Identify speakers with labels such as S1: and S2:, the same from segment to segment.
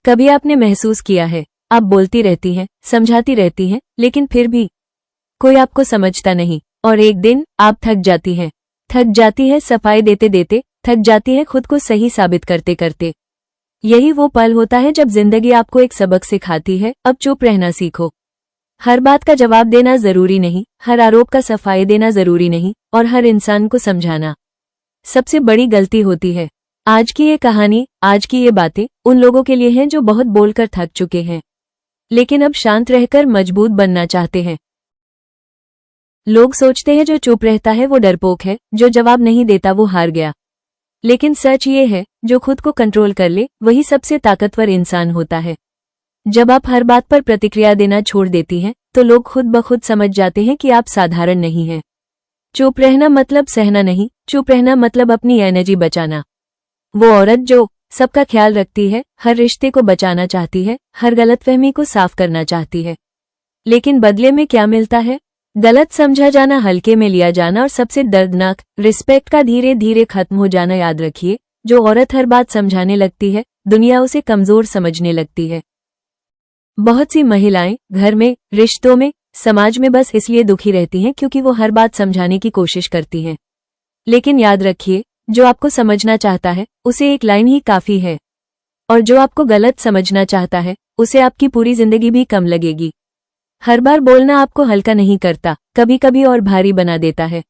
S1: कभी आपने महसूस किया है, आप बोलती रहती हैं, समझाती रहती हैं, लेकिन फिर भी कोई आपको समझता नहीं और एक दिन आप थक जाती हैं। थक जाती है सफाई देते देते, थक जाती है खुद को सही साबित करते करते। यही वो पल होता है जब जिंदगी आपको एक सबक सिखाती है, अब चुप रहना सीखो। हर बात का जवाब देना जरूरी नहीं, हर आरोप का सफाई देना जरूरी नहीं और हर इंसान को समझाना सबसे बड़ी गलती होती है। आज की ये कहानी, आज की ये बातें उन लोगों के लिए हैं जो बहुत बोलकर थक चुके हैं, लेकिन अब शांत रहकर मजबूत बनना चाहते हैं। लोग सोचते हैं जो चुप रहता है वो डरपोक है, जो जवाब नहीं देता वो हार गया। लेकिन सच ये है, जो खुद को कंट्रोल कर ले वही सबसे ताकतवर इंसान होता है। जब आप हर बात पर प्रतिक्रिया देना छोड़ देती हैं, तो लोग खुद ब खुद समझ जाते हैं कि आप साधारण नहीं हैं। चुप रहना मतलब सहना नहीं, चुप रहना मतलब अपनी एनर्जी बचाना। वो औरत जो सबका ख्याल रखती है, हर रिश्ते को बचाना चाहती है, हर गलतफहमी को साफ करना चाहती है, लेकिन बदले में क्या मिलता है? गलत समझा जाना, हल्के में लिया जाना और सबसे दर्दनाक, रिस्पेक्ट का धीरे धीरे खत्म हो जाना। याद रखिए, जो औरत हर बात समझाने लगती है, दुनिया उसे कमजोर समझने लगती है। बहुत सी महिलाएं घर में, रिश्तों में, समाज में बस इसलिए दुखी रहती हैं क्योंकि वो हर बात समझाने की कोशिश करती हैं। लेकिन याद रखिए, जो आपको समझना चाहता है उसे एक लाइन ही काफी है, और जो आपको गलत समझना चाहता है उसे आपकी पूरी जिंदगी भी कम लगेगी। हर बार बोलना आपको हल्का नहीं करता, कभी कभी और भारी बना देता है।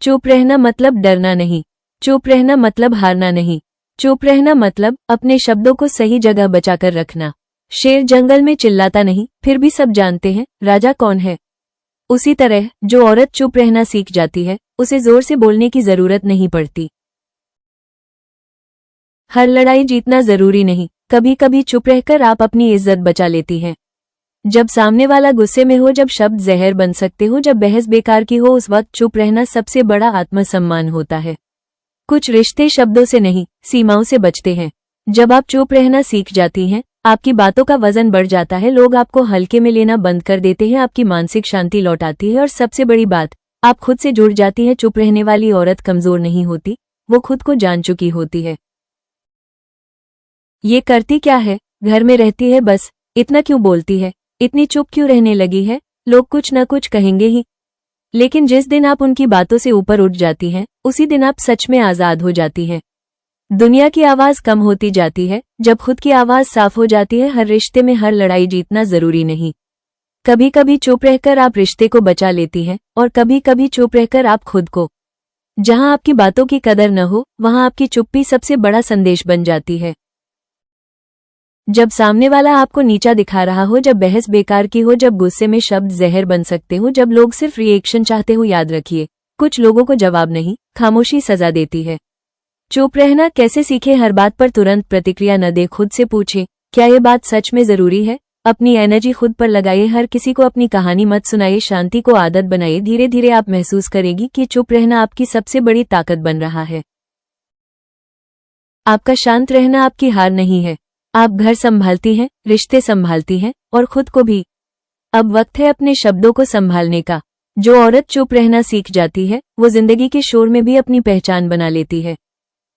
S1: चुप रहना मतलब डरना नहीं, चुप रहना मतलब हारना नहीं, चुप रहना मतलब अपने शब्दों को सही जगह बचाकर रखना। शेर जंगल में चिल्लाता नहीं, फिर भी सब जानते हैं राजा कौन है। उसी तरह जो औरत चुप रहना सीख जाती है, उसे जोर से बोलने की जरूरत नहीं पड़ती। हर लड़ाई जीतना जरूरी नहीं, कभी कभी चुप रहकर आप अपनी इज्जत बचा लेती हैं। जब सामने वाला गुस्से में हो, जब शब्द जहर बन सकते हो, जब बहस बेकार की हो, उस वक्त चुप रहना सबसे बड़ा आत्मसम्मान होता है। कुछ रिश्ते शब्दों से नहीं, सीमाओं से बचते हैं। जब आप चुप रहना सीख जाती हैं, आपकी बातों का वजन बढ़ जाता है, लोग आपको हल्के में लेना बंद कर देते हैं, आपकी मानसिक शांति लौट आती है और सबसे बड़ी बात, आप खुद से जुड़ जाती है। चुप रहने वाली औरत कमजोर नहीं होती, वो खुद को जान चुकी होती है। ये करती क्या है? घर में रहती है बस, इतना क्यों बोलती है, इतनी चुप क्यों रहने लगी है, लोग कुछ न कुछ कहेंगे ही। लेकिन जिस दिन आप उनकी बातों से ऊपर उठ जाती हैं, उसी दिन आप सच में आजाद हो जाती हैं। दुनिया की आवाज कम होती जाती है जब खुद की आवाज साफ हो जाती है। हर रिश्ते में हर लड़ाई जीतना जरूरी नहीं, कभी कभी चुप रहकर आप रिश्ते को बचा लेती हैं और कभी कभी चुप रहकर आप खुद को। जहां आपकी बातों की कदर न हो, वहां आपकी चुप्पी सबसे बड़ा संदेश बन जाती है। जब सामने वाला आपको नीचा दिखा रहा हो, जब बहस बेकार की हो, जब गुस्से में शब्द जहर बन सकते हो, जब लोग सिर्फ रिएक्शन चाहते हो, याद रखिए, कुछ लोगों को जवाब नहीं, खामोशी सजा देती है। चुप रहना कैसे सीखे? हर बात पर तुरंत प्रतिक्रिया न दे, खुद से पूछे, क्या ये बात सच में जरूरी है? अपनी एनर्जी खुद पर लगाइए, हर किसी को अपनी कहानी मत सुनाइए, शांति को आदत बनाइए। धीरे धीरे आप महसूस करेगी कि चुप रहना आपकी सबसे बड़ी ताकत बन रहा है। आपका शांत रहना आपकी हार नहीं है। आप घर संभालती हैं, रिश्ते संभालती हैं और खुद को भी। अब वक्त है अपने शब्दों को संभालने का। जो औरत चुप रहना सीख जाती है, वो जिंदगी के शोर में भी अपनी पहचान बना लेती है।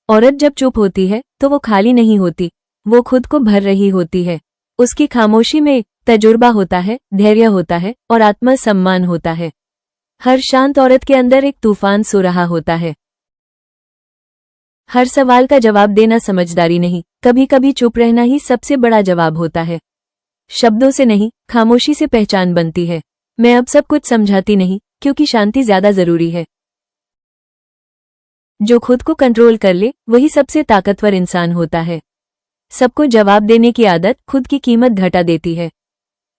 S1: औरत जब चुप होती है तो वो खाली नहीं होती, वो खुद को भर रही होती है। उसकी खामोशी में तजुर्बा होता है, धैर्य होता है और आत्मसम्मान होता है। हर शांत औरत के अंदर एक तूफान सो रहा होता है। हर सवाल का जवाब देना समझदारी नहीं, कभी कभी चुप रहना ही सबसे बड़ा जवाब होता है। शब्दों से नहीं, खामोशी से पहचान बनती है। मैं अब सब कुछ समझाती नहीं, क्योंकि शांति ज्यादा जरूरी है। जो खुद को कंट्रोल कर ले वही सबसे ताकतवर इंसान होता है। सबको जवाब देने की आदत खुद की कीमत घटा देती है।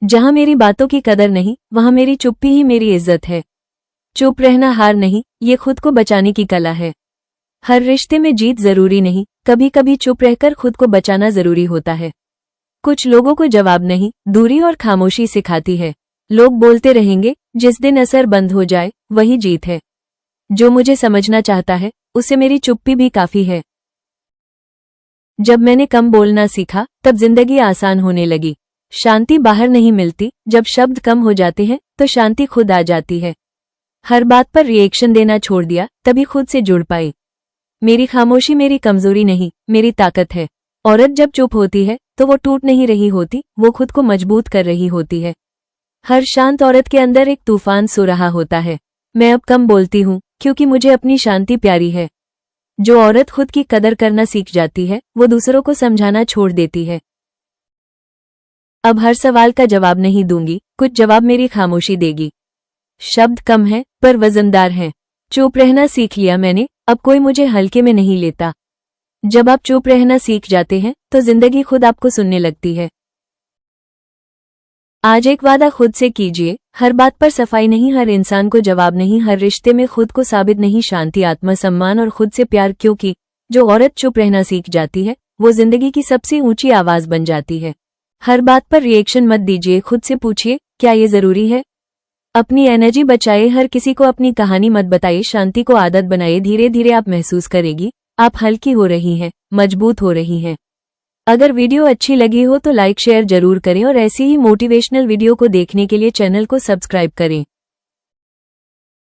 S1: जहां मेरी बातों की कदर नहीं, वहां मेरी चुप्पी ही मेरी इज्जत है। चुप रहना हार नहीं, ये खुद को बचाने की कला है। हर रिश्ते में जीत जरूरी नहीं, कभी कभी चुप रहकर खुद को बचाना जरूरी होता है। कुछ लोगों को जवाब नहीं, दूरी और खामोशी सिखाती है। लोग बोलते रहेंगे, जिस दिन असर बंद हो जाए वही जीत है। जो मुझे समझना चाहता है उसे मेरी चुप्पी भी काफी है। जब मैंने कम बोलना सीखा तब जिंदगी आसान होने लगी। शांति बाहर नहीं मिलती, जब शब्द कम हो जाते हैं तो शांति खुद आ जाती है। हर बात पर रिएक्शन देना छोड़ दिया, तभी खुद से जुड़ पाई। मेरी खामोशी मेरी कमजोरी नहीं, मेरी ताकत है। औरत जब चुप होती है तो वो टूट नहीं रही होती, वो खुद को मजबूत कर रही होती है। हर शांत औरत के अंदर एक तूफान सो रहा होता है। मैं अब कम बोलती हूँ क्योंकि मुझे अपनी शांति प्यारी है। जो औरत खुद की कदर करना सीख जाती है वो दूसरों को समझाना छोड़ देती है। अब हर सवाल का जवाब नहीं दूंगी, कुछ जवाब मेरी खामोशी देगी। शब्द कम है पर वजनदार है। चुप रहना सीख लिया मैंने, अब कोई मुझे हल्के में नहीं लेता। जब आप चुप रहना सीख जाते हैं तो जिंदगी खुद आपको सुनने लगती है। आज एक वादा खुद से कीजिए, हर बात पर सफाई नहीं, हर इंसान को जवाब नहीं, हर रिश्ते में खुद को साबित नहीं, शांति, आत्मसम्मान और खुद से प्यार। क्योंकि जो औरत चुप रहना सीख जाती है वो जिंदगी की सबसे ऊंची आवाज बन जाती है। हर बात पर रिएक्शन मत दीजिए, खुद से पूछिए क्या ये जरूरी है। अपनी एनर्जी बचाइए, हर किसी को अपनी कहानी मत बताइए, शांति को आदत बनाइए। धीरे धीरे आप महसूस करेगी आप हल्की हो रही हैं, मजबूत हो रही हैं। अगर वीडियो अच्छी लगी हो तो लाइक शेयर जरूर करें और ऐसी ही मोटिवेशनल वीडियो को देखने के लिए चैनल को सब्सक्राइब करें।